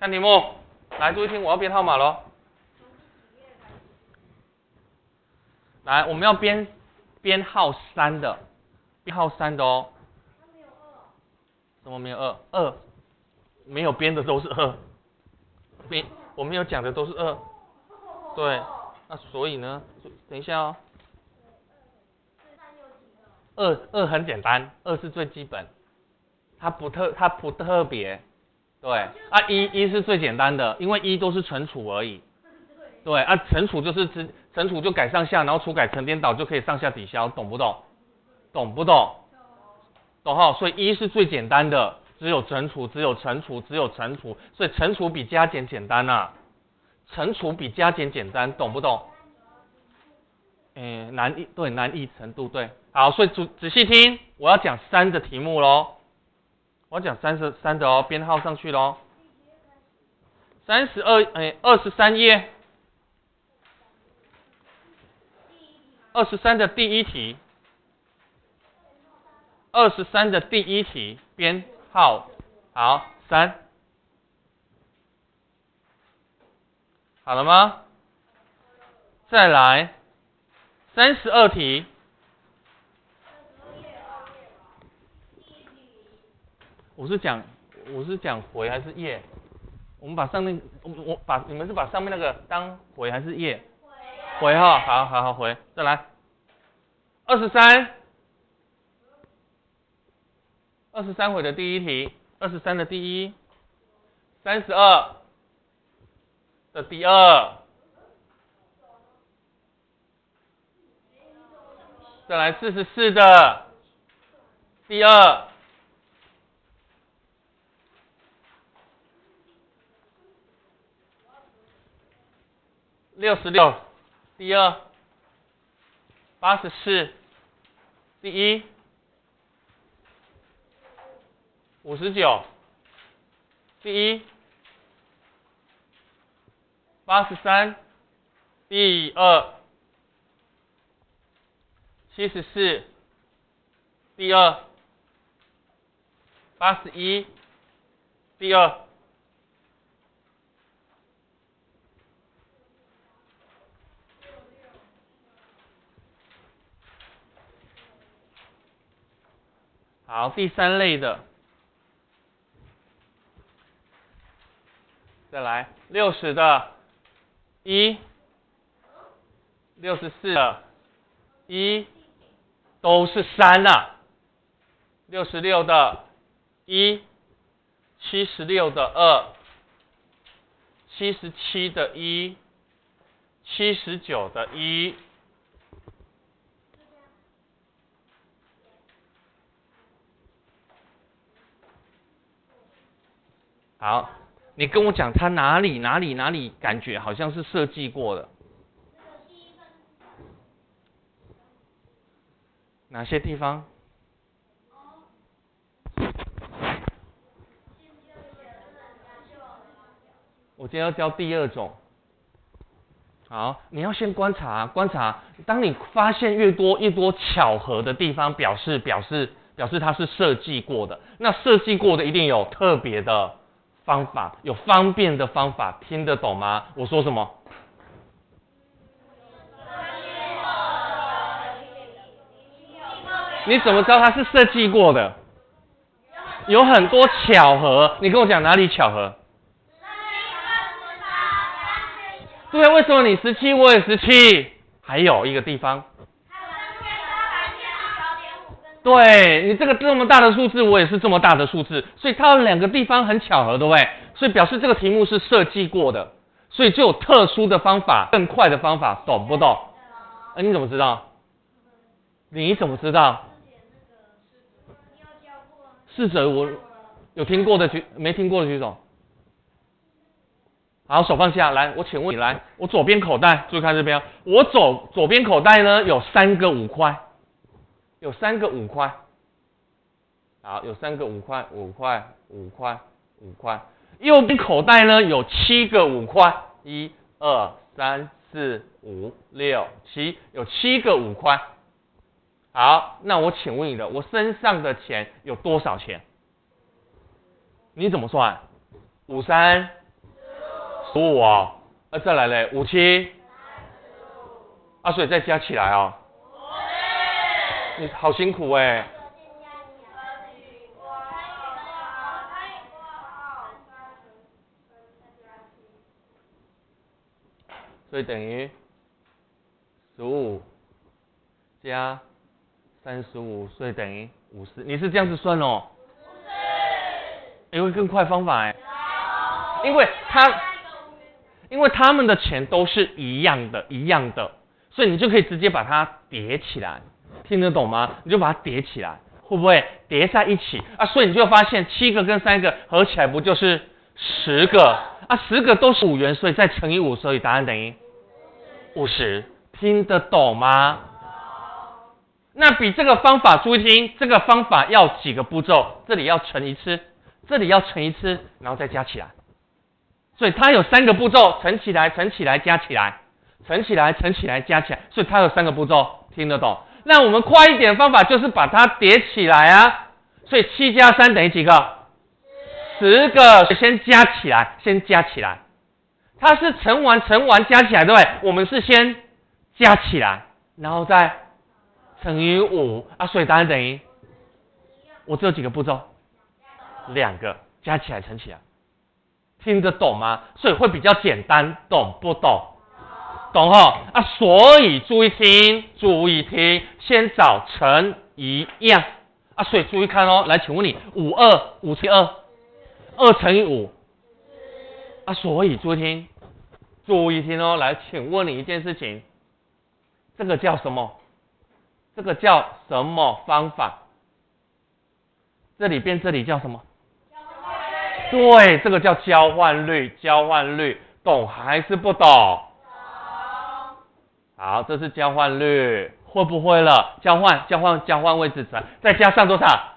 看题目，来注意听，我要编号码咯。来，我们要编号3的，编号3的哦。什么没有2？2没有编的都是2，我没有讲的都是2。对，那所以呢，等一下哦。2很简单，2是最基本，它不特别。对啊，一是最简单的，因为一都是乘除而已。对啊，乘除就是乘除就改上下，然后除改乘颠倒就可以上下抵消，懂不懂？懂不懂？懂哈，所以一是最简单的，只有乘除，只有乘除，只有乘除，所以乘除比加减简单啊，乘除比加减简单，懂不懂？难易程度对，好，所以仔细听，我要讲3的题目咯，我要讲3的哦，编号上去咯。23页，23的第一题，23的第一题，编号好3，好了吗？再来32题，我是讲回还是页？我们把上面你们是把上面那个当回还是页？回哈，好回，再来23回的第一题，23的第一，32的第二，再来44的第二，66第二，84第一，59第一，83第二，74第二，81第二。好，第3类的，再来60的1 64的1都是3啊，66的1 76的2 77的1 79的1。好，你跟我讲它哪里感觉好像是设计过的？哪些地方？我今天要教第2种。好，你要先观察，当你发现越多巧合的地方，表示它是设计过的。那设计过的一定有特别的方法，有方便的方法，听得懂吗？我说什么？你怎么知道它是设计过的？有很多巧合，你跟我讲哪里巧合？对啊，为什么你17我也17？还有一个地方，对你这么大的数字，我也是这么大的数字，所以它有2个地方很巧合，对不对？所以表示这个题目是设计过的，所以就有特殊的方法，更快的方法，懂不懂？你怎么知道？你怎么知道？试着我有听过的举，没听过的举手。好，手放下来，我请问你来，我左边口袋，注意看这边，我左边口袋呢有3个5块，有3个5块，好，有3个5块，5块，5块，5块，右边口袋呢有7个5块，1、2、3、4、5、6、7，有7个5块。好，那我请问你了，我身上的钱有多少钱？你怎么算？53 15哦，再来嘞57，所以再加起来哦。你好辛苦哎。所以等于15加35，所以等于50。你是这样子算哦？会更快方法哎。因为他们的钱都是一样的，所以你就可以直接把它叠起来，听得懂吗？你就把它叠起来，会不会叠在一起所以你就发现7个跟3个合起来不就是10个10个都是5元，所以再乘以5，所以答案等于50，听得懂吗？那比这个方法，注意听，这个方法要几个步骤？这里要乘一次，这里要乘一次，然后再加起来。所以它有3个步骤，乘起来，加起来，乘起来，加起来。所以它有3个步骤，听得懂？那我们快一点方法就是把它叠起来所以7加3等于几个？10个。先加起来，它是乘完加起来，对不对？我们是先加起来，然后再乘以5所以答案等于，我只有几个步骤？2个，加起来乘起来，听得懂吗？所以会比较简单，懂不懂？懂所以注意听，先找乘一样所以注意看来，请问你572乘以5所以注意听来，请问你一件事情，这个叫什么？这个叫什么方法？这里变这里叫什么？对，这个叫交换率，懂还是不懂？好，这是交换率，会不会了？交换位置乘，再加上多少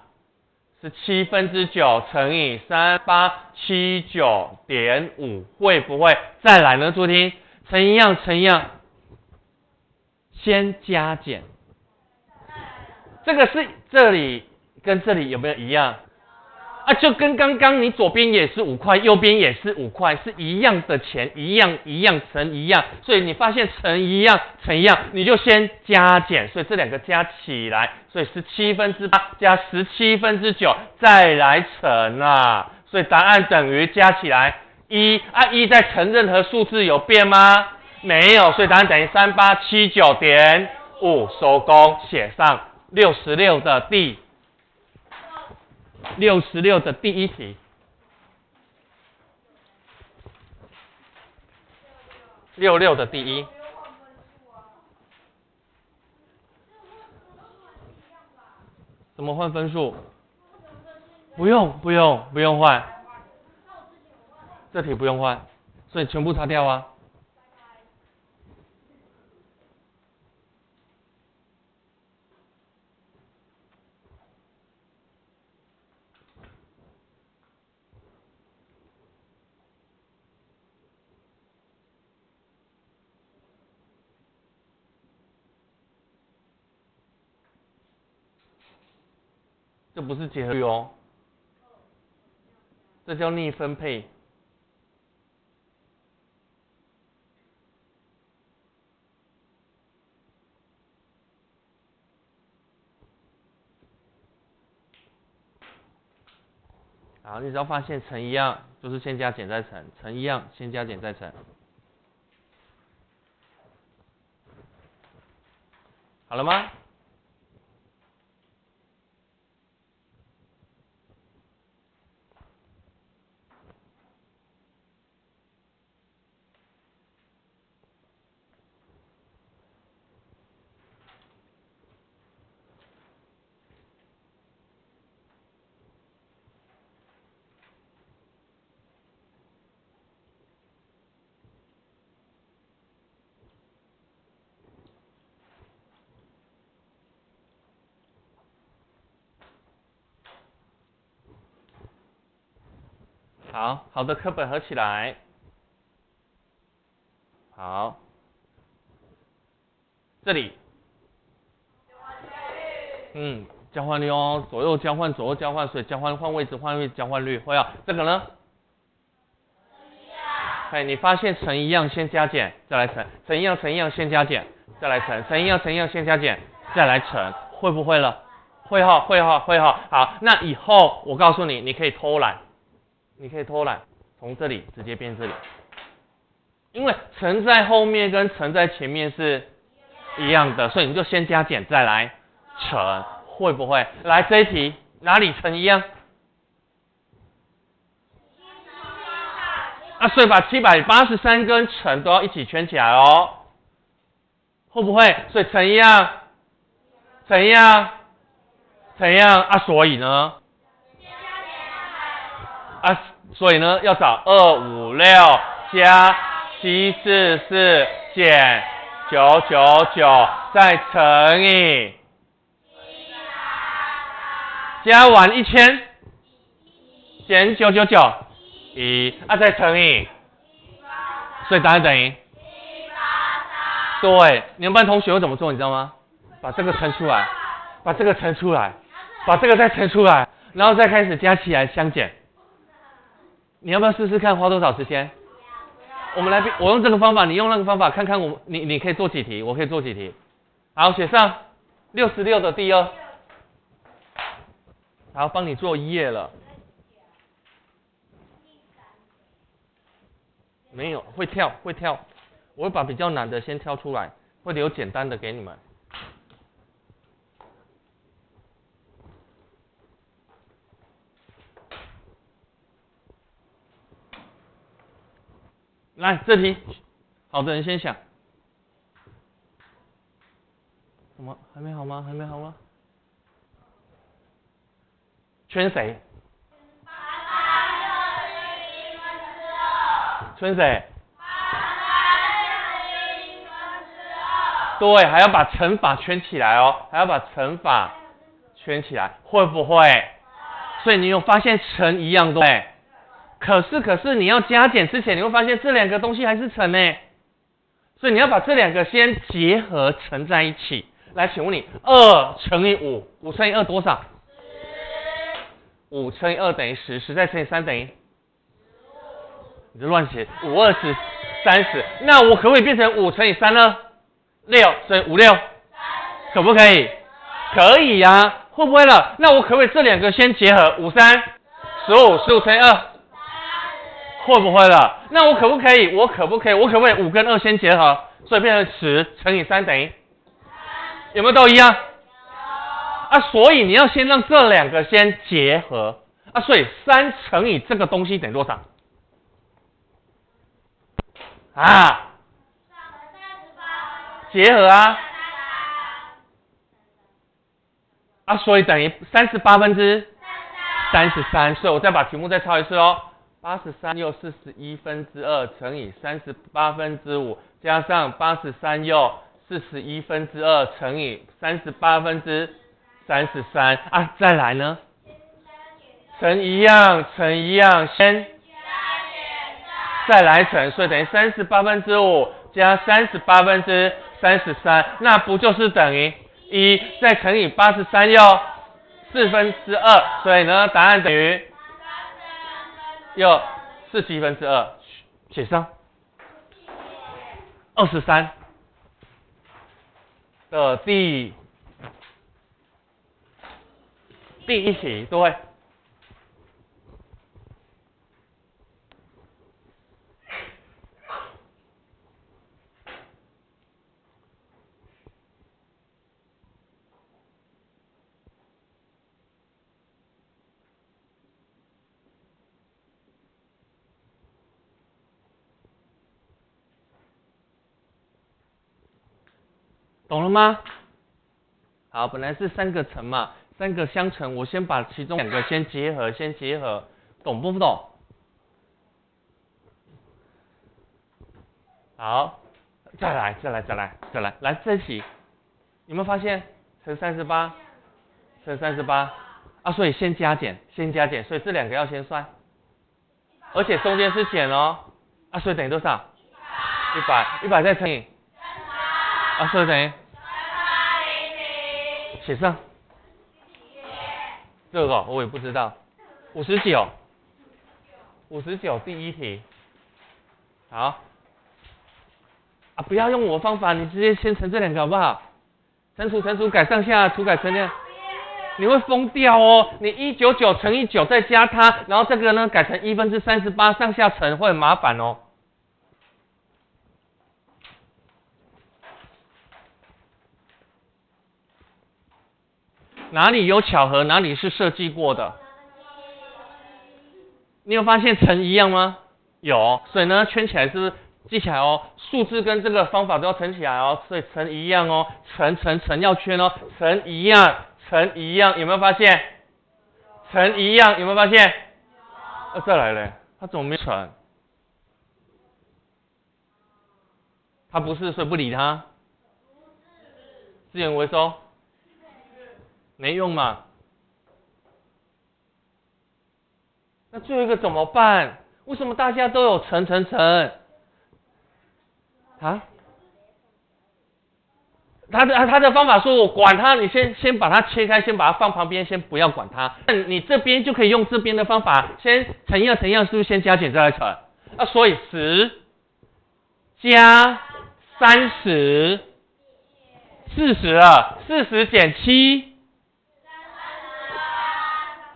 ？17/9乘以3879.5，会不会？再来呢？注意听，乘一样，先加减。这个是这里跟这里有没有一样？就跟刚刚你左边也是5块，右边也是5块，是一样的钱，一样乘一样，所以你发现乘一样，你就先加减，所以这2个加起来，所以17/8加17/9，再来乘所以答案等于加起来11在乘任何数字有变吗？没有，所以答案等于3879.5，收工，写上66的第一题，66的第一。怎么换分数？不用换，这题不用换，所以全部擦掉这不是结合率这叫逆分配。好，你只要发现乘一样，就是先加减再乘，乘一样，先加减再乘。好了吗？好的，课本合起来。好，这里，交换率左右交换，所以交换位置，交换率会这个呢？可以，你发现乘一样先加减，再来乘，乘一样先加减，再来乘，乘一样先加减，再来乘，会不会了？会哈，会哈，会哈。好，那以后我告诉你，你可以偷懒，从这里直接变这里，因为乘在后面跟乘在前面是一样的，所以你就先加减再来乘，会不会？来这一题哪里乘一样？啊，所以把783跟乘都要一起圈起来哦，会不会？所以乘一样啊，所以呢？啊，所以呢要找256加744减999，再乘以加完1000减999。再乘以，所以答案等于对，你们班同学会怎么做？你知道吗？把这个乘出来，把这个乘出来，把这个再乘出来，然后再开始加起来相减。你要不要试试看？花多少时间？我们来，我用这个方法，你用那个方法，看看你可以做几题，我可以做几题。好，写上66的第2。好，帮你做1页了。没有，会跳，我会把比较难的先挑出来，会留简单的给你们。来，这题，好的人先想。什么？还没好吗？圈谁？圈谁？对，还要把乘法圈起来哦，会不会？所以你有发现乘一样对？可是你要加减之前，你会发现这两个东西还是乘呢，所以你要把这两个先结合乘在一起。来，请问你2乘以5，5乘以2多少？5乘以2等于10，10再乘以3等于。你就乱写，5、20、30，那我可不可以变成5乘以3呢？6，所以5、6，可不可以？可以呀、啊，会不会了？那我可不可以这两个先结合？5、3、15，15乘以2，会不会了？那我可不可以5跟2先结合？所以变成10乘以3等于，有没有都一样？啊，所以你要先让这两个先结合啊，所以3乘以这个东西等于多少？啊，结合啊，所以等于38分之33，所以我再把题目再抄一次哦。83又41分之2乘以38分之5，加上83又41分之2乘以38分之33啊，再来呢？乘一样，先再来乘，所以等于38分之5加38分之33，那不就是等于1再乘以83又4分之2，所以呢，答案等于又41分之2，写上23的第一题，对。懂了吗？好，本来是3个乘嘛，3个相乘，我先把其中2个先结合，懂不懂？好，再来，来这题，有没有发现乘38啊？所以先加减，所以这2个要先算，而且中间是减哦，啊，所以等于多少？100再乘以，啊，所以等于。写上，这个我也不知道，59第一题，好。啊，不要用我方法，你直接先乘这两个好不好？乘除改上下，除改乘量，你会疯掉哦！你199乘以9再加它，然后这个呢改成1/38上下乘会很麻烦哦。哪里有巧合，哪里是设计过的？你有发现乘一样吗？有，所以呢圈起来是不是记起来哦？数字跟这个方法都要乘起来哦，所以乘一样哦，乘要圈哦，乘一样，有没有发现？乘一样，有没有发现？再来嘞，它怎么没乘？它不是，所以不理它。资源回收，没用嘛。那最后一个怎么办？为什么大家都有乘？啊？他的方法说，我管它，你先把它切开，先把它放旁边，先不要管它。那你这边就可以用这边的方法，先乘一样，是不是先加减再来乘？啊，所以10加30，40了，40减7。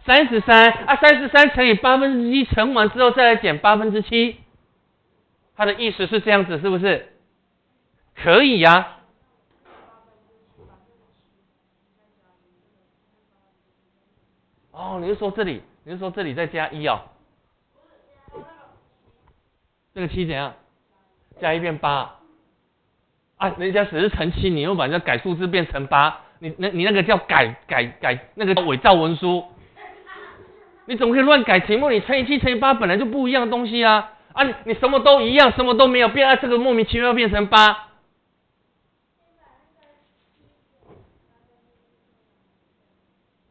33啊，33乘以7%乘完之后再来减7%，它的意思是这样子，是不是？可以呀。哦，你是说这里再加1哦？这个7怎样？加1变8。啊，人家只是乘7，你又把人家改数字变成8，你那个叫改那个叫伪造文书。你怎么可以乱改题目？你乘以7乘以8本来就不一样的东西啊！啊，你什么都一样，什么都没有变，啊，这个莫名其妙变成8。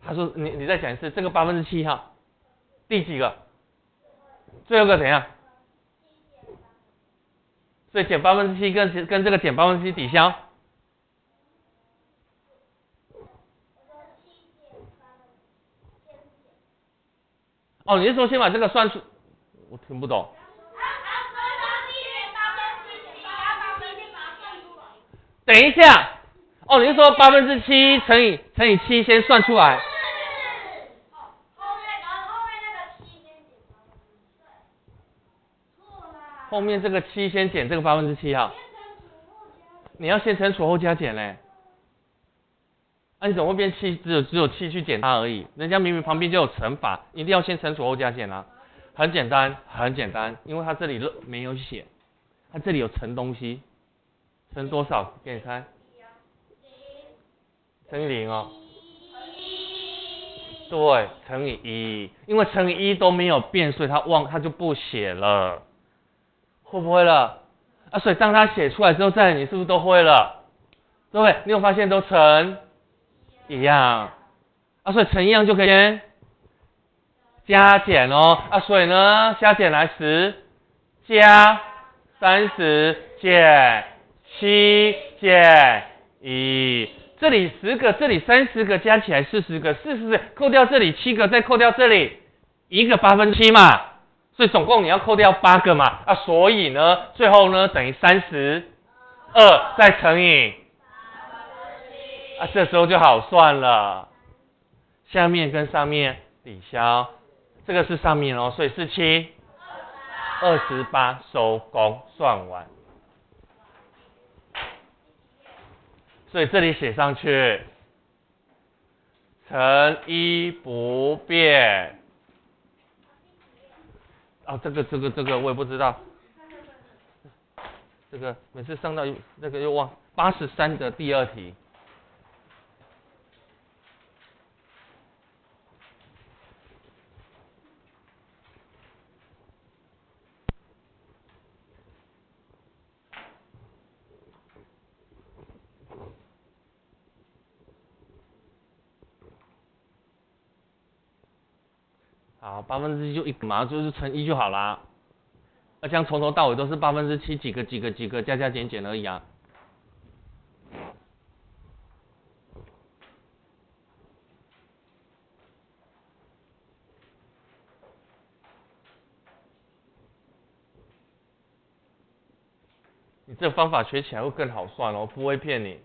他说你再讲一次，这个7%哈，第几个？最后一个怎样？所以减7%跟这个减7%抵消。哦，你是说先把这个算出？我听不懂。等一下，哦，你是说7%乘以7先算出来？后面这个7先减这个7%哈。你要先乘除后加减嘞。啊，你怎么会变7？只有7去减它而已，人家明明旁边就有乘法，一定要先乘除后加减啊。很简单，因为它这里没有写，它这里有乘东西，乘多少？给你猜。乘以0哦。对，乘以1，因为乘以1都没有变，所以他就不写了，会不会了？啊，所以当他写出来之后，再来你是不是都会了？对不对？你有发现都乘一样啊，所以乘一样就可以先加减哦啊，所以呢加减来10加30减7减1，这里10个，这里30个，加起来40个，40个扣掉这里7个，再扣掉这里1个7%嘛，所以总共你要扣掉8个嘛啊，所以呢最后呢等于32再乘以啊，这时候就好算了，下面跟上面抵消，这个是上面哦，所以是728收工算完，所以这里写上去乘1不变。哦，这个我也不知道，这个每次上到那个又忘83的第2题。好，7%就1嘛，就是乘1就好啦。那这样从头到尾都是7%几个加减而已啊。你这个方法学起来会更好算哦，不会骗你，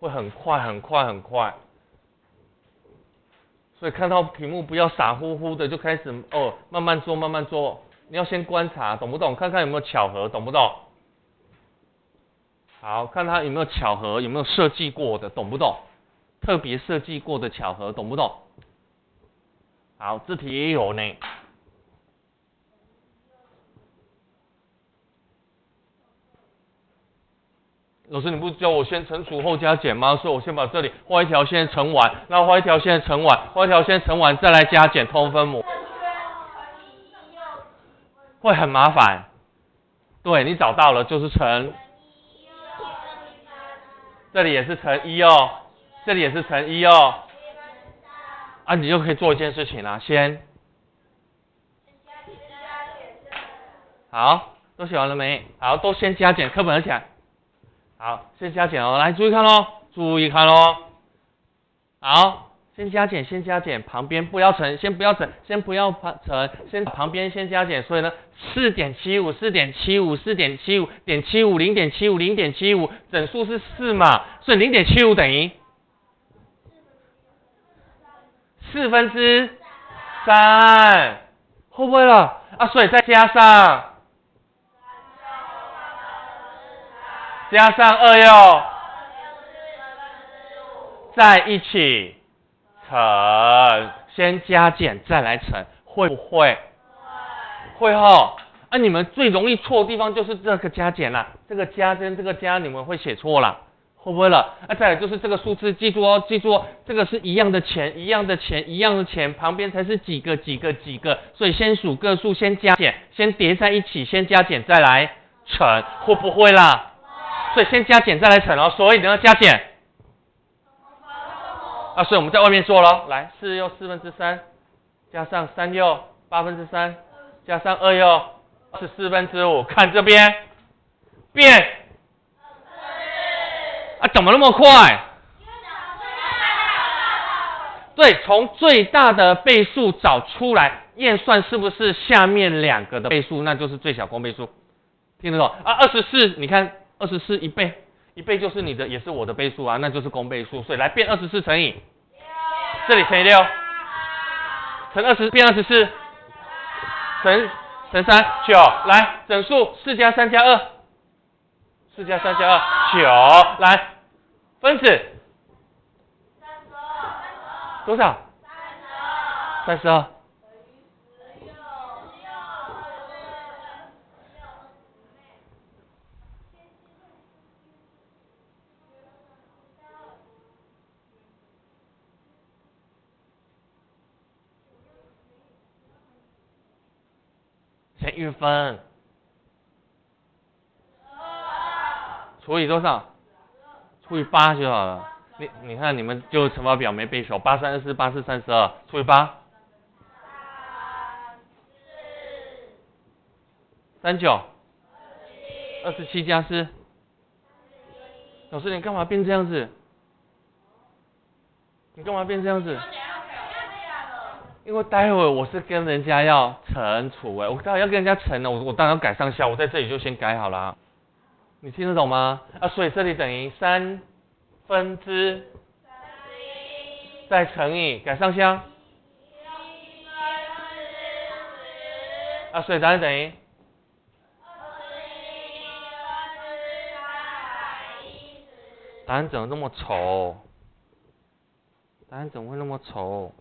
会很快很快很快。所以看到题目不要傻乎乎的就开始慢慢做慢慢做，你要先观察，懂不懂？看看有没有巧合，懂不懂？好，看它有没有巧合，有没有设计过的，懂不懂？特别设计过的巧合，懂不懂？好，这题也有呢。老师，你不是教我先乘除后加减吗？所以我先把这里画一条线乘完，然后画一条线乘完，画一条线乘完，再来加减通分母，会很麻烦。对，你找到了就是乘，这里也是乘1哦，这里也是乘1哦。啊，你就可以做一件事情啦，好，都写完了没？好，都先加减，课本合起来。好，先加减哦，来注意看咯，注意看咯。好，先加减，先加减，旁边不要乘，先不要乘，先旁边先加减，所以呢，4.75， 4.75， 4.75， 0.75， 0.75， 0.75，整数是4嘛，所以 0.75 等于3/4，会不会了？啊，所以再加上2又在一起乘，先加减再来乘，会不会？会哦。啊，你们最容易错的地方就是这个加减啦，这个加跟这个加你们会写错啦，会不会了？啊，再来就是这个数字，记住哦，记住哦，这个是一样的钱，一样的钱，一样的钱，旁边才是几个，所以先数个数，先加减，先叠在一起，先加减再来乘，会不会啦？所以先加减再来乘哦，所以你要加减啊，所以我们在外面做咯，来4又3/4，加上3又8/3，加上2又24/5，看这边变啊，怎么那么快？对，从最大的倍数找出来，验算是不是下面2个的倍数，那就是最小公倍数，听得懂啊？24，你看24一倍，一倍就是你的也是我的倍数啊，那就是公倍数，所以来变24乘以这里乘以6，乘20变24，乘3 9，来整数4加3加2，4加3加2 9，来分子多少？32。先运分，除以多少？除以8就好了。你看你们就乘法表没背熟，8 3 24 8 4 32，除以8，39 27加4。老师，你干嘛变这样子？你干嘛变这样子？因为待会我是跟人家要乘除我待会要跟人家乘了，我当然要改上下，我在这里就先改好了。你听得懂吗？啊，所以这里等于3分之再乘以改上下。啊，所以答案等于答案怎么那么丑？答案怎么会那么丑？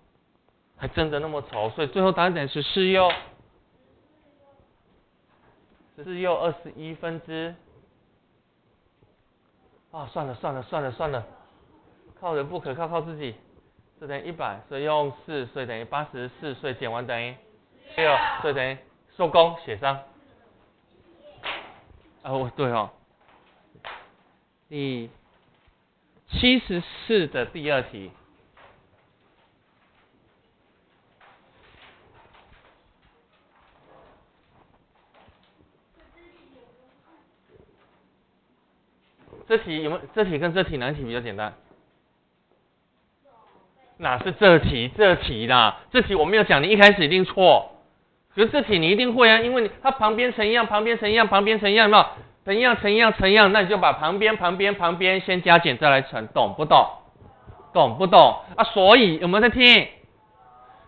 还真的那么丑，所以最后答案等于14又21分之算了，靠人不可靠，靠自己。这等于100，所以用4，所以等于84，所以减完等于6，所以等于收工写上。对哦，第74的第2题。这题有没有？这题跟这题哪题比较简单？哪是这题？这题啦，这题我没有讲，你一开始一定错。可是这题你一定会啊，因为它旁边乘一样，旁边乘一样，旁边乘一样，有没有？乘一样，那你就把旁边先加减再来乘，懂不懂？懂不懂？啊，所以有没有在听？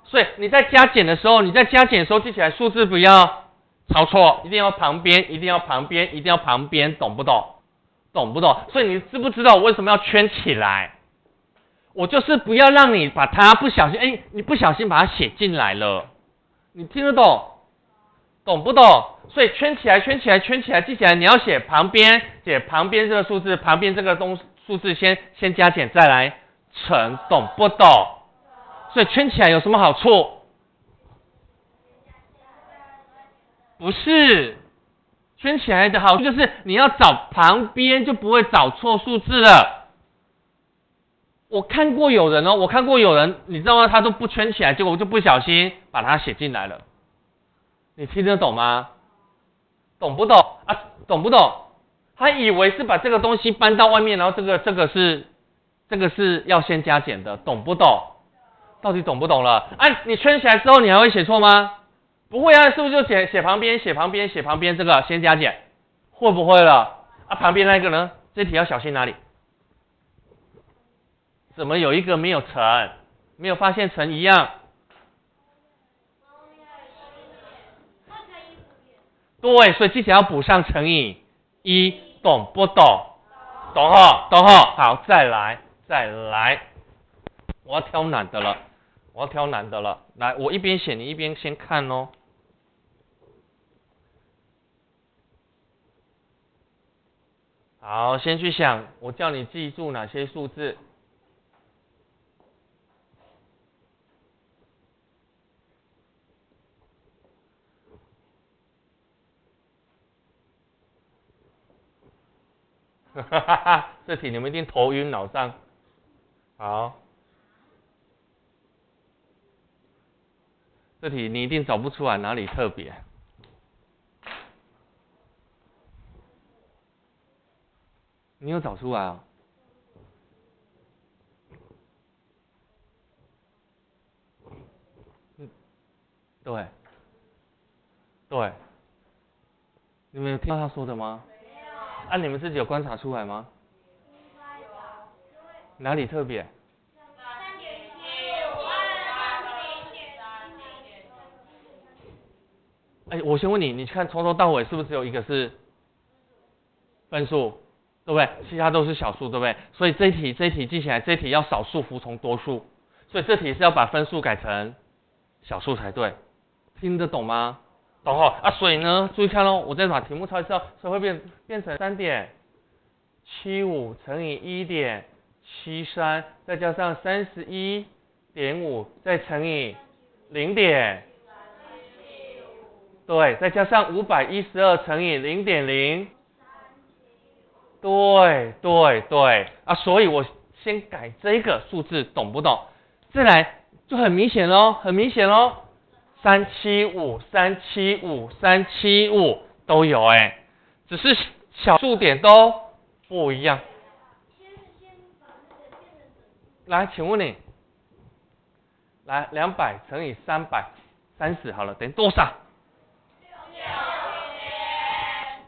所以你在加减的时候，记起来数字不要抄错，一定要旁边，懂不懂？懂不懂？所以你知不知道我为什么要圈起来？我就是不要让你把它不小心，你不小心把它写进来了，你听得懂？懂不懂？所以圈起来，记起来，你要写旁边这个数字，旁边这个数字先加减再来乘，懂不懂？所以圈起来有什么好处？不是，圈起来的好处就是你要找旁边就不会找错数字了。我看过有人，你知道吗？他都不圈起来，结果我就不小心把它写进来了。你听得懂吗？懂不懂啊？懂不懂？他以为是把这个东西搬到外面，然后这个是要先加减的，懂不懂？到底懂不懂了？你圈起来之后，你还会写错吗？不会啊，是不是就写旁边这个先加减？会不会了？旁边那个呢？这题要小心哪里？怎么有一个没有乘？没有发现乘一样？对，所以记起来要补上乘以1，懂不懂？懂哈，好，再来，我要挑难的了，来，我一边写，你一边先看哦。好，先去想，我叫你记住哪些数字。这题你们一定头晕脑胀。好，这题你一定找不出来哪里特别。你有找出来啊？对，你们有听到他说的吗？你们自己有观察出来吗？哪里特别？我先问你，你看从头到尾是不是只有一个是分数，对不对？其他都是小数，对不对？所以这一题记起来，这一题要少数服从多数，所以这题是要把分数改成小数才对，听得懂吗？懂哦。所以呢，注意看哦，我再把题目抄一次哦，所以会变成3.75乘以1.73，再加上31.5，再乘以0点，对，再加上512乘以0.0，对，所以我先改这个数字，懂不懂？再来就很明显咯，375都有只是小数点都不一样。来，请问你，来200乘以330好了，等于多少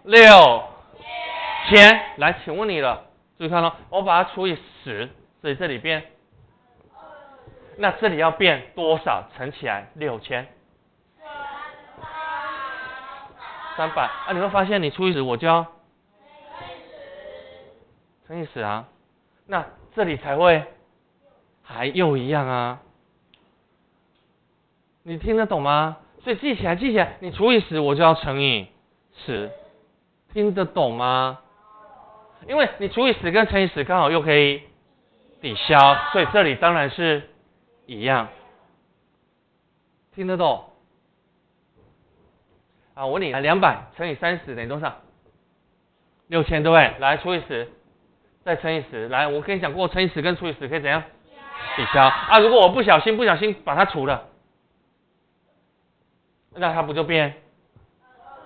？6000。来，请问你了，注意看咯，我把它除以10，所以这里变，那这里要变多少？乘起来6000。300你会发现你除以10，我就要乘以10啊，那这里才会还又一样啊，你听得懂吗？所以记起来，你除以10，我就要乘以10，听得懂吗？因为你除以10跟乘以10刚好又可以抵消，所以这里当然是一样，听得懂？我问你，200乘以30等于多少？6000，对不对？来除以10，再乘以10。来，我跟你讲过，乘以10跟除以10可以怎样？抵消如果我不小心把它除了，那它不就变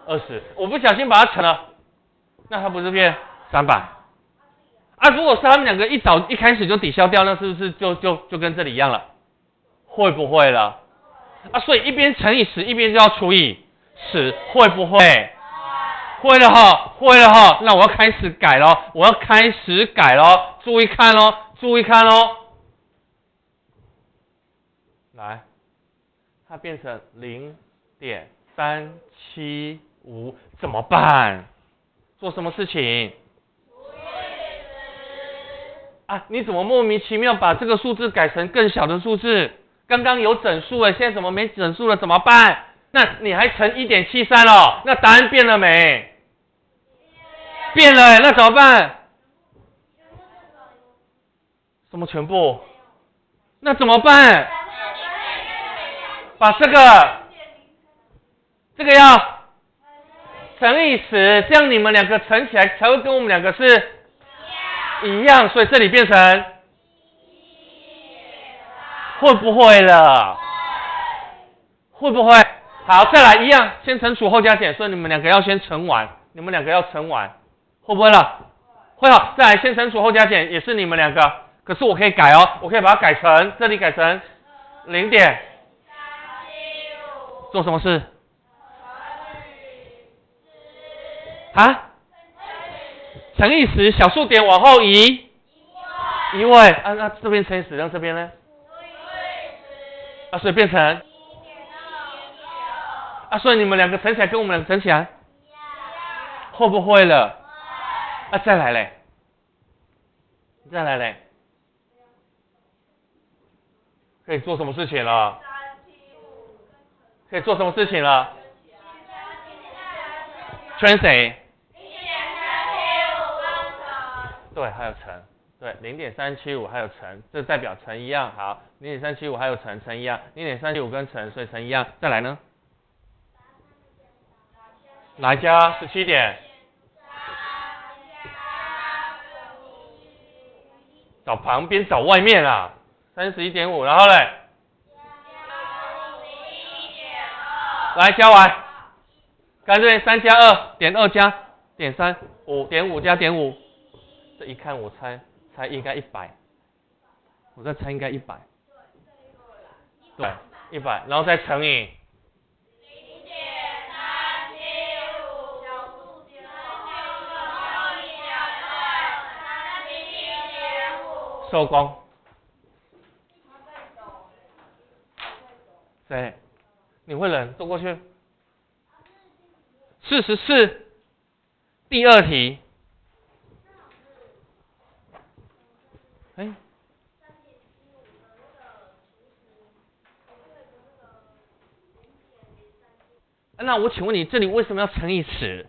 20？我不小心把它乘了，那它不是变300？如果是他们两个一开始就抵消掉，那是不是就跟这里一样了？会不会了？所以一边乘以10，一边就要除以10，会不会？会了哈，会了哈，那我要开始改咯，我要开始改咯，注意看咯，注意看咯。来，它变成0.375，怎么办？做什么事情？啊，你怎么莫名其妙把这个数字改成更小的数字？刚刚有整数了，现在怎么没整数了？怎么办？那你还乘1.73了，那答案变了没？变了，那怎么办？什么全部？那怎么办？把这个要乘以10，这样你们两个乘起来才会跟我们两个是一样，所以这里变成会不会了？会不会？好，再来一样，先乘除后加减，所以你们两个要先乘完，你们两个要乘完，会不会了？会好，再来先乘除后加减，也是你们两个，可是我可以改哦，我可以把它改成这里改成0.375，做什么事？啊？乘以10，小数点往后移1位啊，那这边乘以10，让这边呢？啊，所以变成啊，所以你们两个乘起来跟我们两个乘起来，会不会了？啊，再来嘞，再来嘞，可以做什么事情了？可以做什么事情了？圈谁？对，还有乘，对，0.375还有乘，这代表乘一样，好，0.375还有乘一样，0.375跟乘，所以乘一样，再来呢？来加17点，找旁边找外面啦，31.5，然后嘞，来加完，干脆3加2.2加0.3 5.5加0.5，这一看我猜应该100，我在猜应该100，对，100，然后再乘以。收工。谁？你会忍？坐过去。44，第2题。哎，那我请问你，这里为什么要乘以10？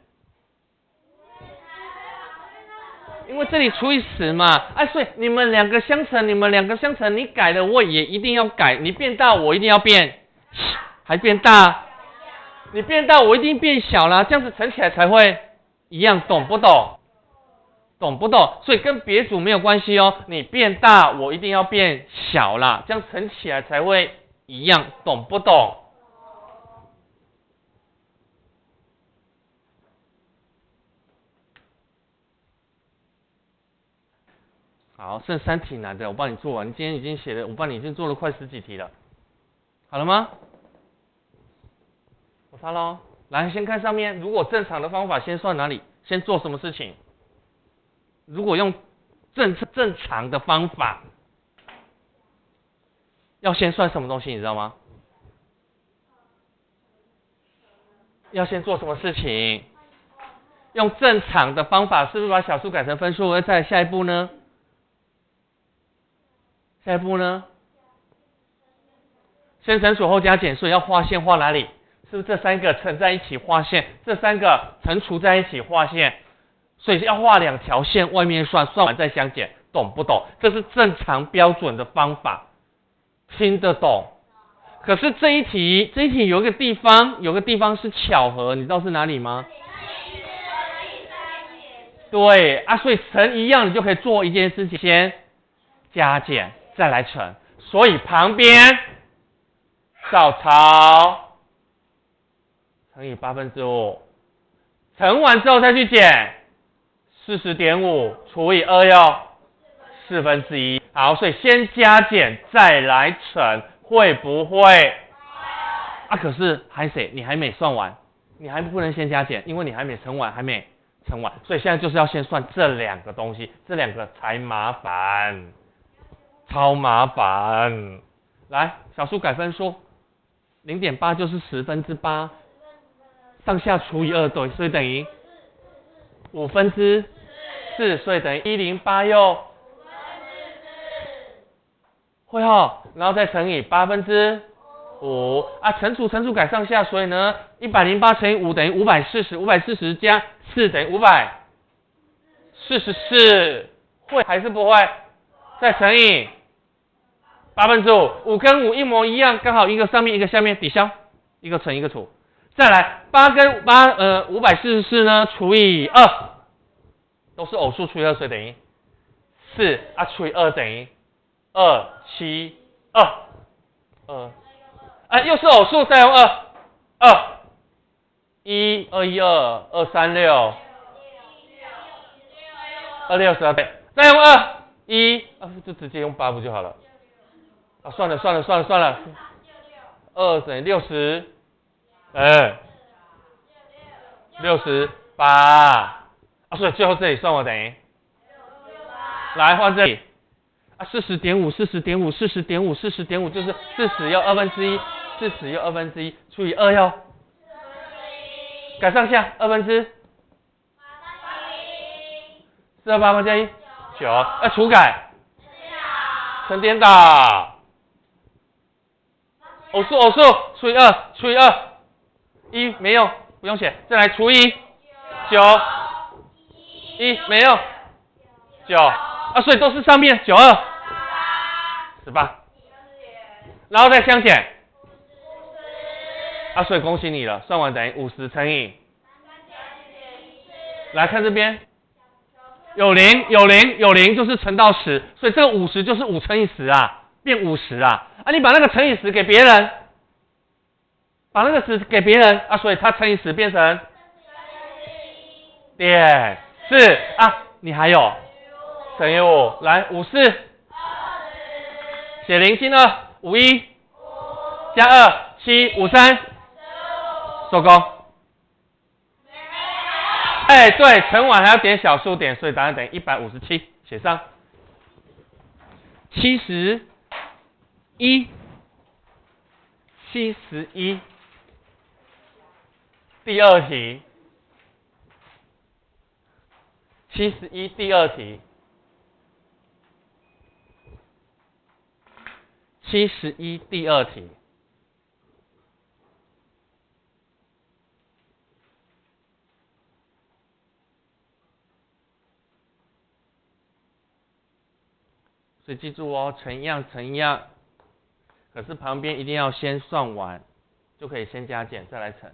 因为这里除以10嘛，哎，所以你们两个相乘，你改了我也一定要改，你变大我一定要变，还变大，你变大我一定变小啦，这样子乘起来才会一样，懂不懂？懂不懂？所以跟别组没有关系哦，你变大我一定要变小啦，这样乘起来才会一样，懂不懂？好，剩3题难的，我帮你做完。你今天已经写了，我帮你已经做了快10几题了，好了吗？我擦喽，来，先看上面，如果正常的方法，先算哪里？先做什么事情？如果用正常的方法，要先算什么东西，你知道吗？要先做什么事情？用正常的方法，是不是把小数改成分数？而在下一步呢？下一步呢？先乘除后加减，所以要画线画哪里？是不是这3个乘在一起画线？这3个乘除在一起画线，所以要画2条线，外面算完再相减，懂不懂？这是正常标准的方法，听得懂？可是这一题有一个地方是巧合，你知道是哪里吗？对啊，所以乘一样，你就可以做一件事情，先加减再来乘，所以旁边照抄乘以5/8，乘完之后再去减40.5除以2要1/4。好，所以先加减再来乘，会不会？啊，可是还谁？你还没算完，你还不能先加减，因为你还没乘完，所以现在就是要先算这两个东西，这两个才麻烦，超麻烦。来，小数改分数，0.8就是8/10，上下除以2，对，所以等于4/5，所以等于108又会哈，然后再乘以5/8啊，乘除改上下，所以呢，108乘以5等于540，540加4等于544，会还是不会？再乘以5/5跟5一模一样，刚好一个上面一个下面，抵消，一个乘一个除。再来544呢除以2，都是偶数除以2，所以等于4啊，除以2等于272，又是偶数，再用2，236，236，262，再用就直接用8不就好了？啊，算了，2等于60， 68啊，所以最后这里算我等于，来换这里啊，40.5就是40又1/2，40除以2要改上下2/4，428加1 9，除改乘颠倒，偶数除以2，没用，不用写，再来除以9，没用9啊，所以都是上面92 18，然后再相减啊，所以恭喜你了，算完等于50乘以，来看这边有0就是乘到10，所以这个50就是5乘以10啊，变50啊，你把那个乘以10给别人，把那个10给别人啊，所以它乘以10变成0.4啊，你还有乘以5，来54，写0进2 51加2 7 53，收工。对，乘完还要点小数点，所以答案等于157，写上。71，第二题。71第二题。71第二题。所以记住哦，乘一样，可是旁边一定要先算完，就可以先加减再来乘。